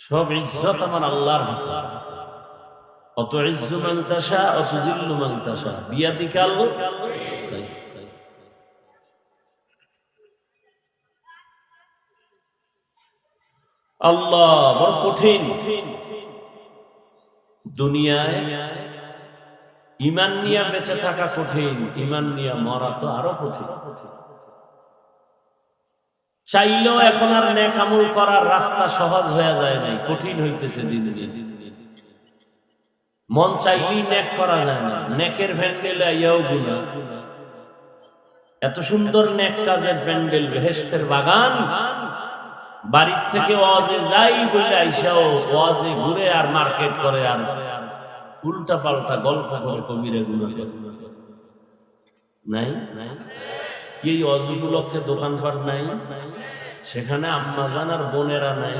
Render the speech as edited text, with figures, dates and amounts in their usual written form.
সব ইজ্জত আমার আল্লাহর হাতে। অত ইজ্জু মান তাশা অত জিল্লু মান তাশা বিয়াদিকাল খায়র। আল্লাহ বড় কঠিন। দুনিয়ায় ঈমান নিয়ে বেঁচে থাকা কঠিন, ঈমান নিয়ে মরা তো আরো কঠিন। চাইলেও এখন আর নেক আমল করার রাস্তা সহজ হয়ে যায় নাই, কঠিন হইতেছে দিন দিন। মন চাইলেই নেক করা যায় না, নেকের প্যান্ডেল আইয়াও গুনাহ। এত সুন্দর নেক কাজের প্যান্ডেল, বেহেশতের বাগান, বাড়ির থেকে ওয়াজে যাই বলে আইসাও ওয়াজে ঘুরে আর মার্কেট করে আর উল্টা পাল্টা গল্প করে কবিরা গুনাহ নাই। কি ওয়াজ উপলক্ষে দোকানপাট নাই, সেখানে আম্মাজান আর বোনেরা নাই,